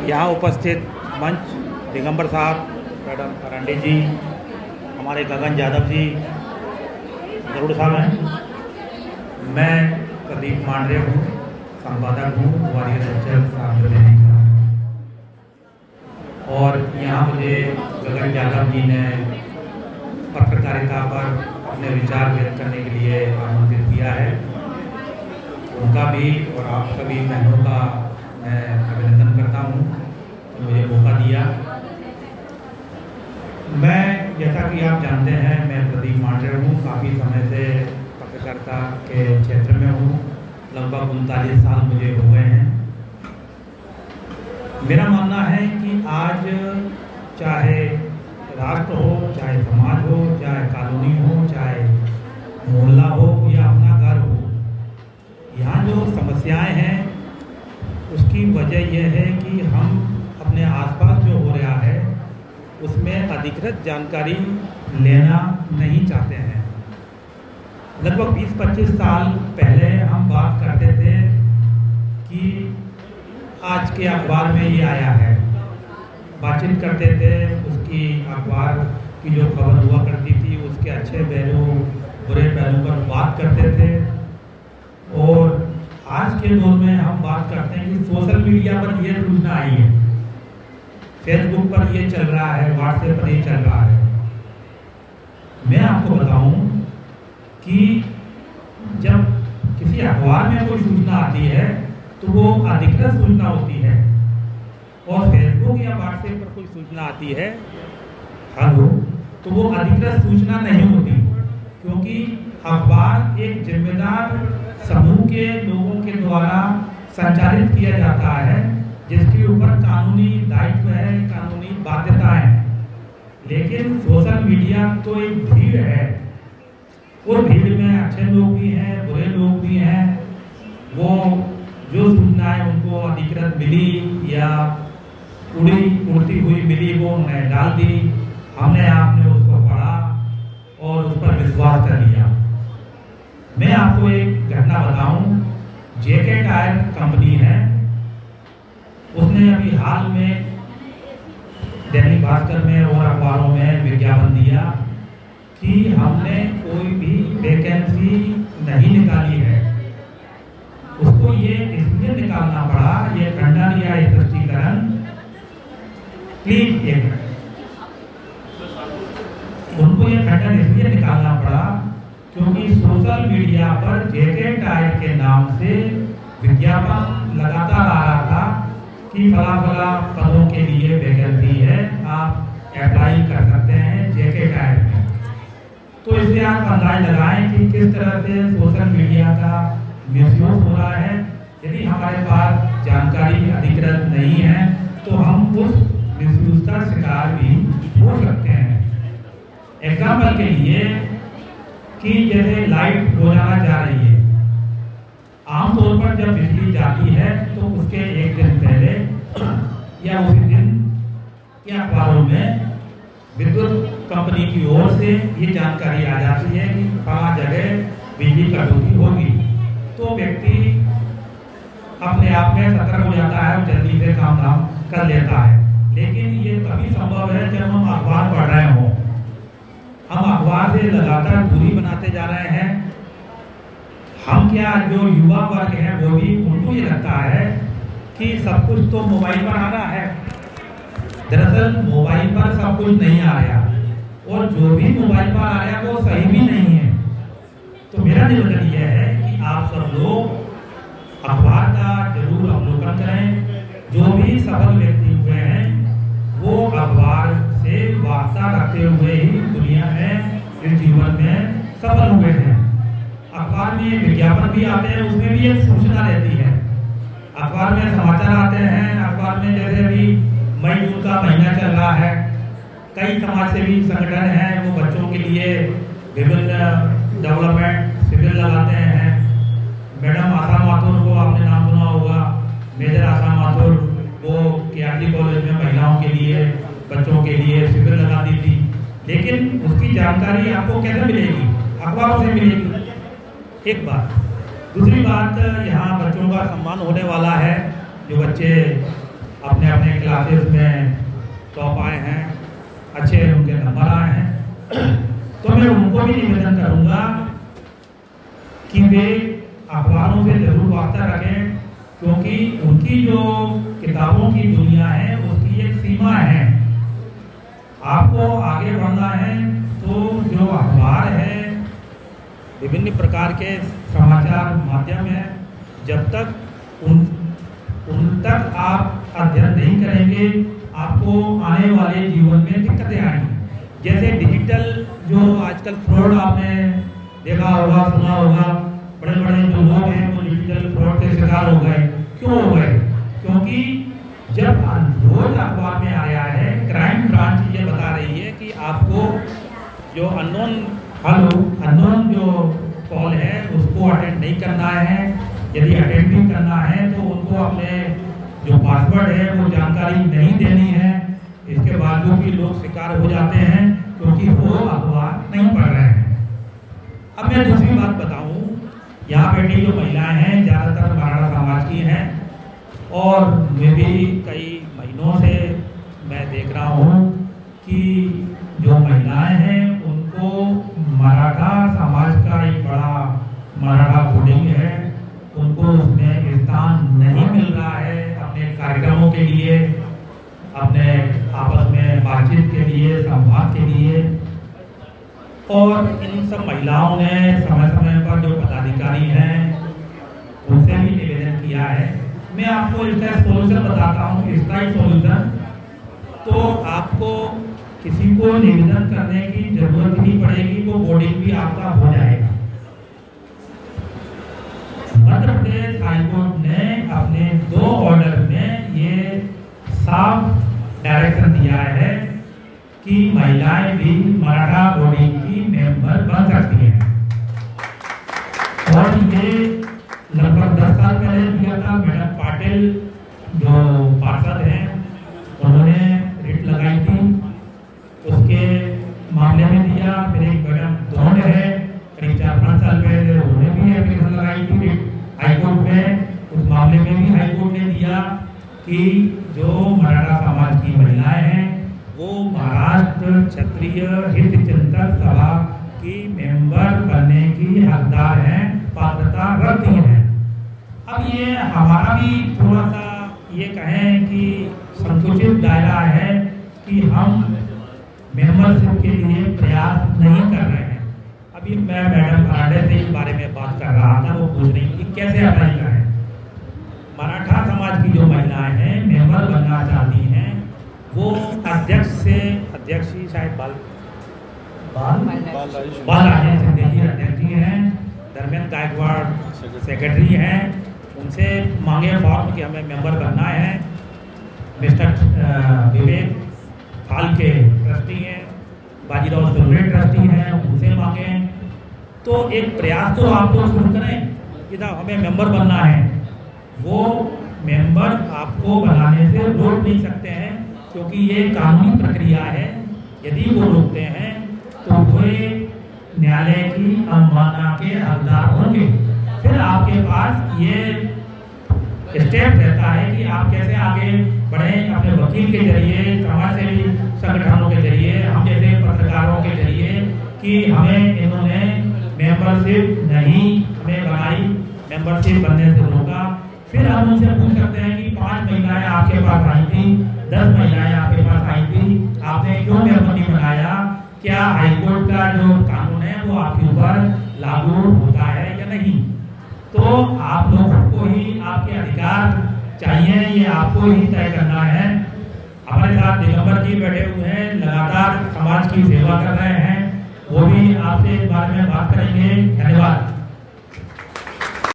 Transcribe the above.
यहाँ उपस्थित मंच दिगंबर साहब, मैडम अरांडे जी, हमारे गगन यादव जी, जरूर साहब हैं। मैं प्रदीप मांडरे हूँ, संपादक हूँ वॉरियर हलचल सार्वजनिक का। और यहाँ मुझे गगन यादव जी ने पत्रकारिता पर अपने विचार व्यक्त करने के लिए आमंत्रित किया है। उनका भी और आप सभी बहनों का मैं अभिनंदन करता हूँ कि मुझे मौका दिया। मैं, जैसा कि आप जानते हैं, मैं प्रदीप मांडरे हूँ। काफ़ी समय से पत्रकारिता के क्षेत्र में हूँ, लगभग 39 साल मुझे हो गए हैं। मेरा मानना है कि आज चाहे राष्ट्र हो, चाहे समाज हो, चाहे कॉलोनी हो, चाहे मोहल्ला हो या अपना घर हो, यहाँ जो समस्याएं हैं उसकी वजह यह है कि हम अपने आसपास जो हो रहा है उसमें अधिकृत जानकारी लेना नहीं चाहते हैं। लगभग 20-25 साल पहले हम बात करते थे कि आज के अखबार में ये आया है, बातचीत करते थे, उसकी अखबार की जो खबर हुआ करती थी उसके अच्छे पहलू बुरे पहलू पर बात करते थे। और आज के दौर में हम बात करते हैं कि सोशल मीडिया पर ये सूचना आई है, फेसबुक पर ये चल रहा है, व्हाट्सएप पर ये चल रहा है। मैं आपको बताऊं कि जब किसी अखबार में कोई सूचना आती है तो वो अधिकृत सूचना होती है, और फेसबुक या व्हाट्सएप पर कोई सूचना आती है तो वो अधिकृत सूचना नहीं होती, क्योंकि अखबार एक जिम्मेदार समूह के लोगों के द्वारा संचालित किया जाता है, जिसके ऊपर कानूनी दायित्व है, कानूनी बाध्यता है। लेकिन सोशल मीडिया तो एक भीड़ है, उस भीड़ में अच्छे लोग भी हैं, बुरे लोग भी हैं। वो जो सूचनाएं उनको अधिकृत मिली या उड़ती हुई मिली वो उन्हें डाल दी, हमने आपने उसको पढ़ा और उस पर विश्वास कर लिया। मैं आपको एक घटना बताऊं, जेके टायर कंपनी है, उसने अभी हाल में दैनिक भास्कर में और अखबारों में विज्ञापन दिया कि हमने कोई भी वैकेंसी नहीं निकाली है। उसको ये इसलिए निकालना पड़ा, ये खंडन या स्पष्टीकरण, प्लीज एक मिनट, उनको ये खंडन इसलिए निकालना पड़ा क्योंकि सोशल मीडिया पर जेके टायर के नाम से विज्ञापन लगातार आ रहा था कि फला पदों के लिए वैकेंसी है, आप अप्लाई कर सकते हैं जेके टायर में। तो इससे आप अंदाज लगाएं कि किस तरह से सोशल मीडिया का मिसयूज हो रहा है। यदि हमारे पास जानकारी अधिकृत नहीं है तो हम उस मिसयूज का शिकार भी हो सकते हैं। एग्जाम्पल के लिए कि जैसे लाइट रोजाना जा रही है, आमतौर पर जब बिजली जाती है तो उसके एक दिन पहले या उसी दिन के अखबारों में विद्युत कंपनी की ओर से ये जानकारी आ जाती है कि फला जगह बिजली कटौती होगी, तो व्यक्ति अपने आप में सतर्क हो जाता है और जल्दी से काम धाम कर लेता है। लेकिन ये तभी संभव है जब हम अखबार पढ़ रहे हों। हम अखबार से लगातार दूरी बनाते जा रहे हैं। हम क्या, जो युवा वर्ग है वो भी, उनको ये लगता है कि सब कुछ तो मोबाइल पर आ रहा है। दरअसल मोबाइल पर सब कुछ नहीं आ रहा, और जो भी मोबाइल पर आ रहा है वो सही भी नहीं है। तो मेरा निवेदन यह है कि आप सब लोग अखबार का जरूर अवलोकन करें। जो भी सफल व्यक्ति हुए हैं वो अखबार से वास्ता रखते हुए ही दुनिया में, इस जीवन में सफल हुए हैं। अखबार में विज्ञापन भी आते हैं, उसमें भी एक सूचना रहती है। अखबार में समाचार आते हैं, अखबार में जैसे अभी मई जून का महीना चल रहा है, कई समाज सेवी संगठन हैं, वो बच्चों के लिए विभिन्न डेवलपमेंट शिविर लगाते हैं। मैडम आशा माथुर को आपने नाम सुना होगा, मेजर आशा माथुर, वो केआरडी कॉलेज में महिलाओं के लिए, बच्चों के लिए शिविर लगाती थी। लेकिन उसकी जानकारी आपको कैसे मिलेगी? अखबारों से मिलेगी, एक बात। दूसरी बात, यहाँ बच्चों का सम्मान होने वाला है। जो बच्चे अपने अपने क्लासेस में टॉप आए हैं, अच्छे उनके नंबर आए हैं। तो मैं उनको भी निवेदन करूंगा कि वे अखबारों से जरूर वास्ता रखें, क्योंकि उनकी जो किताबों की दुनिया है उसकी एक सीमा है। आपको आगे बढ़ना है तो जो अखबार है, विभिन्न प्रकार के समाचार माध्यम है, जब तक उन तक आप अध्ययन नहीं करेंगे आपको आने वाले जीवन में दिक्कतें आएंगी। जैसे डिजिटल जो आजकल फ्रॉड आपने देखा होगा, सुना होगा, बड़े बड़े जो लोग हैं वो डिजिटल फ्रॉड के शिकार हो गए। क्यों हो गए? क्योंकि जब रोज अखबार में आया है, क्राइम ब्रांच ये बता रही है कि आपको जो अननोन जो कॉल है उसको अटेंड नहीं करना है। यदि अटेंड भी करना है तो उनको अपने जो पासवर्ड है वो जानकारी नहीं देनी है। इसके बावजूद भी लोग शिकार हो जाते हैं क्योंकि वो अखबार नहीं पढ़ रहे हैं। अब मैं दूसरी बात बताऊं, यहाँ बैठी जो महिलाएं हैं ज़्यादातर मराठा समाज की हैं, और मैं भी कई महीनों से मैं देख रहा हूँ कि जो महिलाएं हैं उनको मराठा समाज का एक बड़ा मराठा कोडिंग है, उनको उसमें स्थान नहीं मिल रहा है अपने कार्यक्रमों के लिए, अपने आपस में बातचीत के लिए, संवाद के लिए। और इन सब महिलाओं ने समय समय पर जो पदाधिकारी हैं उनसे भी निवेदन किया है। मैं आपको इसका सोल्यूशन बताता हूँ, स्थायी सोल्यूशन। तो आपको किसी को निवेदन करने की जरूरत नहीं पड़ेगी, वो बोर्डिंग भी आपका हो जाएगा। मध्य प्रदेश हाईकोर्ट ने अपने 2 ऑर्डर में ये साफ डायरेक्शन दिया है कि महिलाएं भी मराठा बोर्डिंग की मेंबर बन सकती हैं। और ये लगभग 10 साल पहले दिया था। मैडम पाटिल जो पार्षद हैं उन्होंने रिट लगाई थी, उसके मामले में दिया। फिर एक मैडम दोंड है, करीब 4-5 साल पहले उन्होंने भी एप्लीकेशन लगाई थी रिट हाईकोर्ट में। उस मामले में भी हाईकोर्ट ने दिया कि जो मराठा समाज की महिलाएं हैं वो महाराष्ट्र क्षत्रिय हित चिंतक सभा की मेंबर बनने की हकदार हैं, पात्रता रखती हैं। अब ये हमारा भी थोड़ा सा ये कहें कि संकुचित दायरा है कि हम मेंबरशिप के लिए प्रयास नहीं कर रहे हैं। अभी मैं मैडम फर्नांडिस से इस बारे में बात कर रहा था, वो पूछ रही कि कैसे अप्लाई करें। मराठा समाज की जो महिलाएं हैं मेंबर बनना चाहती हैं, वो अध्यक्ष ही शायद बाल राजेश सिंधे अध्यक्ष जी हैं, धर्मेंद्र गायकवाड़ सेक्रेटरी हैं। उनसे मांगे फॉर्म कि हमें मेंबर बनना है। मिस्टर विवेक फाल्के ट्रस्टी हैं, बाजीराव सुर्वे ट्रस्टी हैं, उनसे मांगे। तो एक प्रयास तो आप लोग शुरू करें कि हमें मेंबर बनना है। वो मेंबर आपको बनाने से रोक नहीं सकते हैं, क्योंकि ये कानूनी प्रक्रिया है। यदि वो रोकते हैं तो वे न्यायालय की अवमानना के हकदार होंगे। फिर आपके पास ये स्टेप रहता है कि आप कैसे आगे बढ़ें, अपने वकील के जरिए, समाजसेवी संगठनों के जरिए, हम जैसे पत्रकारों के जरिए, कि हमें इन्होंने मेंबरशिप नहीं हमें बनाई, मेंबरशिप बनने से रोका। फिर हम उनसे पूछ सकते हैं कि 5 महिलाएं आपके पास आई थी, 10 महिलाएं आपके पास आई थी, आपने क्यों मेंबर नहीं बनाया? क्या हाईकोर्ट का जो कानून है वो आपके ऊपर लागू होता है या नहीं? तो आप लोगों को ही आपके अधिकार चाहिए, ये आपको ही तय करना है। हमारे साथ दिगंबर जी बैठे हुए हैं, लगातार समाज की सेवा कर रहे हैं, वो भी आपसे इस बारे में बात करेंगे। धन्यवाद।